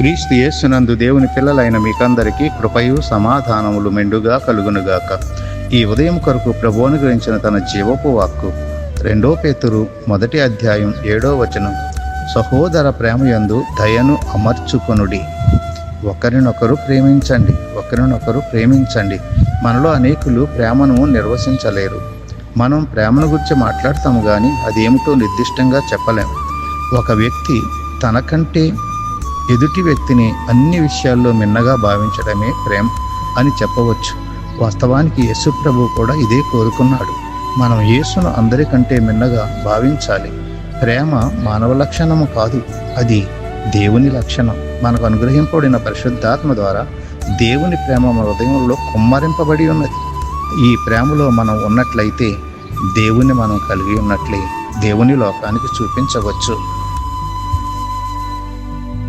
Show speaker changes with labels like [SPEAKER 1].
[SPEAKER 1] క్రీస్తు యేసునందు దేవుని పిల్లలైన మీకందరికీ కృపయు సమాధానములు మెండుగా కలుగునుగాక. ఈ ఉదయం కొరకు ప్రభువును అనుగ్రహించిన తన జీవపు వాక్కు 2 పేతురు 1 అధ్యాయం 7వ వచనం. సహోదర ప్రేమయందు దయను అమర్చుకొనుడి, ఒకరినొకరు ప్రేమించండి. మనలో అనేకులు ప్రేమను నిర్వచించలేరు. మనం ప్రేమను గురించి మాట్లాడతాము కానీ అదేమిటో నిర్దిష్టంగా చెప్పలేము. ఒక వ్యక్తి తనకంటే ఎదుటి వ్యక్తిని అన్ని విషయాల్లో మిన్నగా భావించడమే ప్రేమ అని చెప్పవచ్చు. వాస్తవానికి యేసు ప్రభు కూడా ఇదే కోరుకున్నాడు. మనం యేసును అందరికంటే మిన్నగా భావించాలి. ప్రేమ మానవ లక్షణము కాదు, అది దేవుని లక్షణం. మనకు అనుగ్రహింపబడిన పరిశుద్ధాత్మ ద్వారా దేవుని ప్రేమ మన హృదయంలో కుమ్మరింపబడి ఉన్నది. ఈ ప్రేమలో మనం ఉన్నట్లయితే దేవుని మనం కలిగి ఉన్నట్లే దేవుని లోకానికి చూపించవచ్చు.